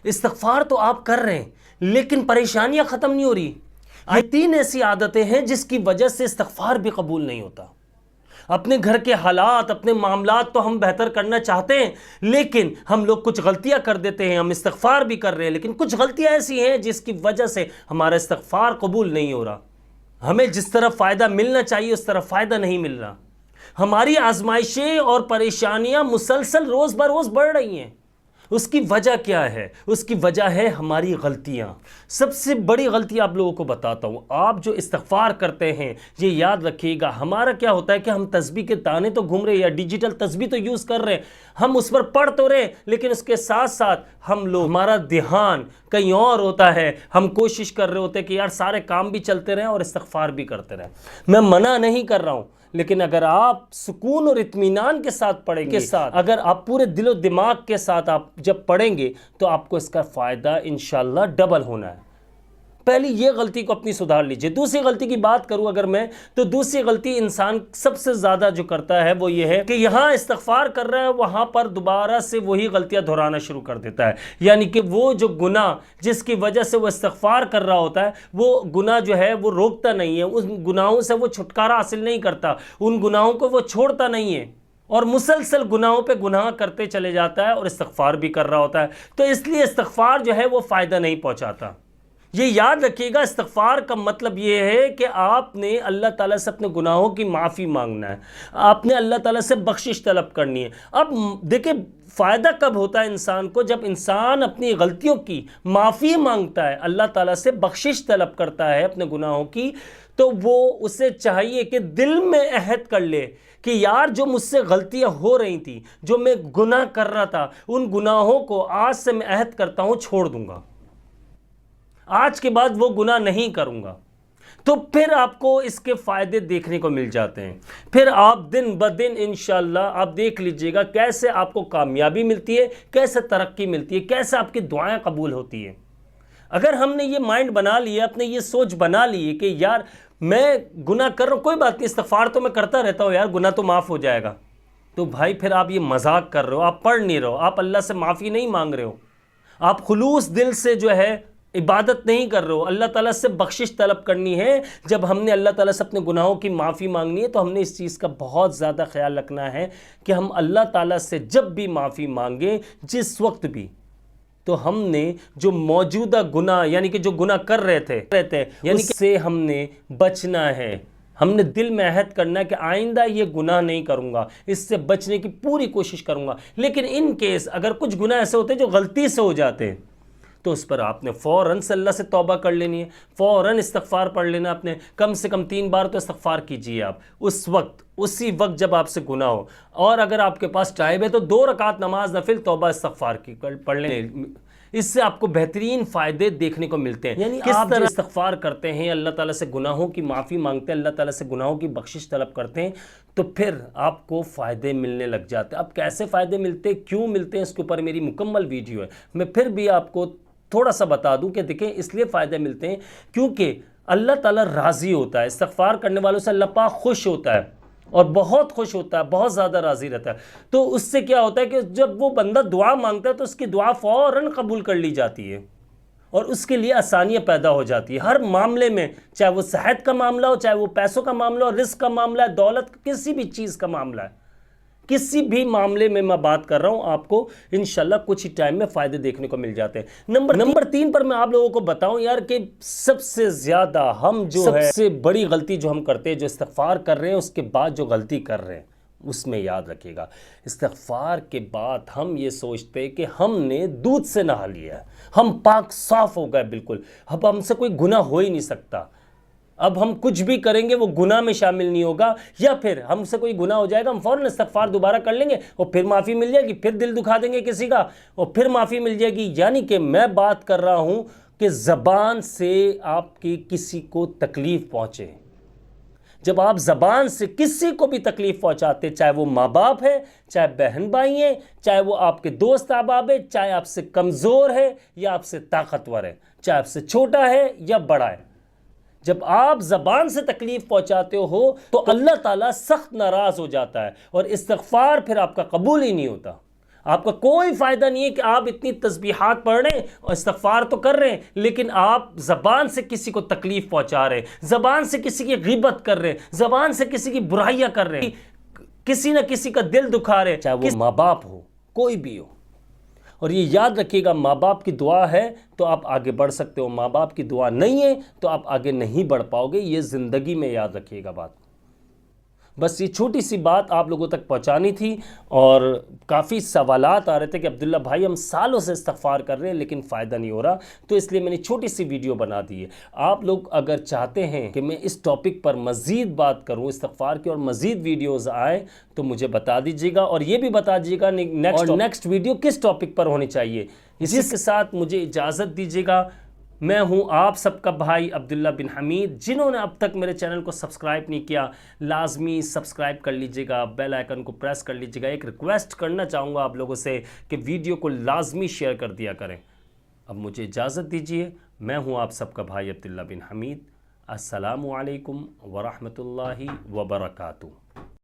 استغفار تو آپ کر رہے ہیں لیکن پریشانیاں ختم نہیں ہو رہی. یہ 3 ایسی عادتیں ہیں جس کی وجہ سے استغفار بھی قبول نہیں ہوتا. اپنے گھر کے حالات، اپنے معاملات تو ہم بہتر کرنا چاہتے ہیں لیکن ہم لوگ کچھ غلطیاں کر دیتے ہیں. ہم استغفار بھی کر رہے ہیں لیکن کچھ غلطیاں ایسی ہیں جس کی وجہ سے ہمارا استغفار قبول نہیں ہو رہا. ہمیں جس طرح فائدہ ملنا چاہیے اس طرح فائدہ نہیں مل رہا. ہماری آزمائشیں اور پریشانیاں مسلسل روز بروز بڑھ رہی ہیں. اس کی وجہ کیا ہے؟ اس کی وجہ ہے ہماری غلطیاں. سب سے بڑی غلطی آپ لوگوں کو بتاتا ہوں. آپ جو استغفار کرتے ہیں یہ یاد رکھیے گا، ہمارا کیا ہوتا ہے کہ ہم تسبیح کے دانے تو گھوم رہے ہیں یا ڈیجیٹل تسبیح تو یوز کر رہے ہیں، ہم اس پر پڑھ تو رہے ہیں لیکن اس کے ساتھ ساتھ ہمارا دھیان کہیں اور ہوتا ہے. ہم کوشش کر رہے ہوتے ہیں کہ یار سارے کام بھی چلتے رہیں اور استغفار بھی کرتے رہیں. میں منع نہیں کر رہا ہوں لیکن اگر آپ سکون اور اطمینان کے ساتھ پڑھیں گے، اگر آپ پورے دل و دماغ کے ساتھ آپ جب پڑھیں گے تو آپ کو اس کا فائدہ انشاءاللہ ڈبل ہونا ہے. پہلی یہ غلطی کو اپنی سدھار لیجئے. دوسری غلطی کی بات کروں اگر میں، تو دوسری غلطی انسان سب سے زیادہ جو کرتا ہے وہ یہ ہے کہ یہاں استغفار کر رہا ہے وہاں پر دوبارہ سے وہی غلطیاں دہرانا شروع کر دیتا ہے. یعنی کہ وہ جو گناہ جس کی وجہ سے وہ استغفار کر رہا ہوتا ہے وہ گناہ جو ہے وہ روکتا نہیں ہے، ان گناہوں سے وہ چھٹکارا حاصل نہیں کرتا، ان گناہوں کو وہ چھوڑتا نہیں ہے اور مسلسل گناہوں پہ گناہ کرتے چلے جاتا ہے اور استغفار بھی کر رہا ہوتا ہے. تو اس لیے استغفار جو ہے وہ فائدہ نہیں پہنچاتا. یہ یاد رکھیے گا، استغفار کا مطلب یہ ہے کہ آپ نے اللہ تعالیٰ سے اپنے گناہوں کی معافی مانگنا ہے، آپ نے اللہ تعالیٰ سے بخشش طلب کرنی ہے. اب دیکھیں فائدہ کب ہوتا ہے انسان کو؟ جب انسان اپنی غلطیوں کی معافی مانگتا ہے، اللہ تعالیٰ سے بخشش طلب کرتا ہے اپنے گناہوں کی، تو وہ اسے چاہیے کہ دل میں عہد کر لے کہ یار جو مجھ سے غلطیاں ہو رہی تھیں، جو میں گناہ کر رہا تھا، ان گناہوں کو آج سے میں عہد کرتا ہوں چھوڑ دوں گا، آج کے بعد وہ گناہ نہیں کروں گا. تو پھر آپ کو اس کے فائدے دیکھنے کو مل جاتے ہیں. پھر آپ دن بدن انشاءاللہ آپ دیکھ لیجئے گا کیسے آپ کو کامیابی ملتی ہے، کیسے ترقی ملتی ہے، کیسے آپ کی دعائیں قبول ہوتی ہیں. اگر ہم نے یہ مائنڈ بنا لیا، اپنے یہ سوچ بنا لی کہ یار میں گناہ کر رہا ہوں، کوئی بات نہیں، استغفار تو میں کرتا رہتا ہوں یار، گناہ تو معاف ہو جائے گا، تو بھائی پھر آپ یہ مذاق کر رہے ہو، آپ پڑھ نہیں رہے ہو، آپ اللہ سے معافی نہیں مانگ رہے ہو، آپ خلوص دل سے جو ہے عبادت نہیں کر رہے ہو. اللہ تعالیٰ سے بخشش طلب کرنی ہے. جب ہم نے اللہ تعالیٰ سے اپنے گناہوں کی معافی مانگنی ہے تو ہم نے اس چیز کا بہت زیادہ خیال رکھنا ہے کہ ہم اللہ تعالیٰ سے جب بھی معافی مانگیں، جس وقت بھی، تو ہم نے جو موجودہ گناہ یعنی کہ جو گناہ کر رہے تھے یعنی کہ اس سے ہم نے بچنا ہے. ہم نے دل میں عہد کرنا ہے کہ آئندہ یہ گناہ نہیں کروں گا، اس سے بچنے کی پوری کوشش کروں گا. لیکن ان کیس اگر کچھ گناہ ایسے ہوتے ہیں جو غلطی سے ہو جاتے ہیں تو اس پر آپ نے فوراً سے اللہ سے توبہ کر لینی ہے، فوراً استغفار پڑھ لینا. آپ نے کم سے کم 3 بار تو استغفار کیجئے آپ اسی وقت جب آپ سے گناہ ہو. اور اگر آپ کے پاس ٹائم ہے تو 2 رکعت نماز نفل توبہ استغفار کی پڑھ لیں. اس سے آپ کو بہترین فائدے دیکھنے کو ملتے ہیں. یعنی کس طرح استغفار کرتے ہیں، اللہ تعالیٰ سے گناہوں کی معافی مانگتے ہیں، اللہ تعالیٰ سے گناہوں کی بخشش طلب کرتے ہیں، تو پھر آپ کو فائدے ملنے لگ جاتے ہیں. اب کیسے فائدے ملتے ہیں، کیوں ملتے ہیں، اس کے اوپر میری مکمل ویڈیو ہے. میں پھر بھی آپ کو تھوڑا سا بتا دوں کہ دیکھیں اس لیے فائدے ملتے ہیں کیونکہ اللہ تعالیٰ راضی ہوتا ہے، استغفار کرنے والوں سے اللہ پاک خوش ہوتا ہے اور بہت خوش ہوتا ہے، بہت زیادہ راضی رہتا ہے. تو اس سے کیا ہوتا ہے کہ جب وہ بندہ دعا مانگتا ہے تو اس کی دعا فوراً قبول کر لی جاتی ہے اور اس کے لیے آسانیاں پیدا ہو جاتی ہے ہر معاملے میں، چاہے وہ صحت کا معاملہ ہو، چاہے وہ پیسوں کا معاملہ ہو، رزق کا معاملہ ہے، دولت، کسی بھی چیز کا معاملہ ہے، کسی بھی معاملے میں میں بات کر رہا ہوں، آپ کو انشاءاللہ کچھ ہی ٹائم میں فائدے دیکھنے کو مل جاتے ہیں. نمبر 3 پر میں آپ لوگوں کو بتاؤں یار کہ سب سے زیادہ ہم سب سے بڑی غلطی جو ہم کرتے ہیں، جو استغفار کر رہے ہیں اس کے بعد جو غلطی کر رہے ہیں، اس میں یاد رکھیے گا استغفار کے بعد ہم یہ سوچتے ہیں کہ ہم نے دودھ سے نہا لیا ہے، ہم پاک صاف ہو گئے بالکل، اب ہم سے کوئی گناہ ہو ہی نہیں سکتا، اب ہم کچھ بھی کریں گے وہ گناہ میں شامل نہیں ہوگا، یا پھر ہم سے کوئی گناہ ہو جائے گا ہم فوراً استغفار دوبارہ کر لیں گے اور پھر معافی مل جائے گی، پھر دل دکھا دیں گے کسی کا اور پھر معافی مل جائے گی. یعنی کہ میں بات کر رہا ہوں کہ زبان سے آپ کی کسی کو تکلیف پہنچے. جب آپ زبان سے کسی کو بھی تکلیف پہنچاتے، چاہے وہ ماں باپ ہے، چاہے بہن بھائی ہیں، چاہے وہ آپ کے دوست احباب ہے، چاہے آپ سے کمزور ہے یا آپ سے طاقتور ہے، چاہے آپ سے چھوٹا ہے یا بڑا ہے، جب آپ زبان سے تکلیف پہنچاتے ہو تو اللہ تعالیٰ سخت ناراض ہو جاتا ہے اور استغفار پھر آپ کا قبول ہی نہیں ہوتا. آپ کا کوئی فائدہ نہیں ہے کہ آپ اتنی تسبیحات پڑھ رہے ہیں اور استغفار تو کر رہے ہیں، لیکن آپ زبان سے کسی کو تکلیف پہنچا رہے ہیں، زبان سے کسی کی غیبت کر رہے ہیں، زبان سے کسی کی برائیاں کر رہے ہیں، کسی نہ کسی کا دل دکھا رہے ہیں، چاہے وہ ماں باپ ہو، کوئی بھی ہو۔ اور یہ یاد رکھیے گا، ماں باپ کی دعا ہے تو آپ آگے بڑھ سکتے ہو، ماں باپ کی دعا نہیں ہے تو آپ آگے نہیں بڑھ پاؤ گے، یہ زندگی میں یاد رکھیے گا بات۔ بس یہ چھوٹی سی بات آپ لوگوں تک پہنچانی تھی، اور کافی سوالات آ رہے تھے کہ عبداللہ بھائی ہم سالوں سے استغفار کر رہے ہیں لیکن فائدہ نہیں ہو رہا، تو اس لیے میں نے چھوٹی سی ویڈیو بنا دی ہے۔ آپ لوگ اگر چاہتے ہیں کہ میں اس ٹاپک پر مزید بات کروں استغفار کی اور مزید ویڈیوز آئیں تو مجھے بتا دیجیے گا، اور یہ بھی بتا دیجیے گا نیکسٹ ویڈیو کس ٹاپک پر ہونی چاہیے۔ اسی کے ساتھ مجھے اجازت دیجیے گا، میں ہوں آپ سب کا بھائی عبداللہ بن حمید۔ جنہوں نے اب تک میرے چینل کو سبسکرائب نہیں کیا، لازمی سبسکرائب کر لیجئے گا، بیل آئیکن کو پریس کر لیجئے گا۔ ایک ریکویسٹ کرنا چاہوں گا آپ لوگوں سے کہ ویڈیو کو لازمی شیئر کر دیا کریں۔ اب مجھے اجازت دیجیے، میں ہوں آپ سب کا بھائی عبداللہ بن حمید۔ السلام علیکم ورحمۃ اللہ وبرکاتہ۔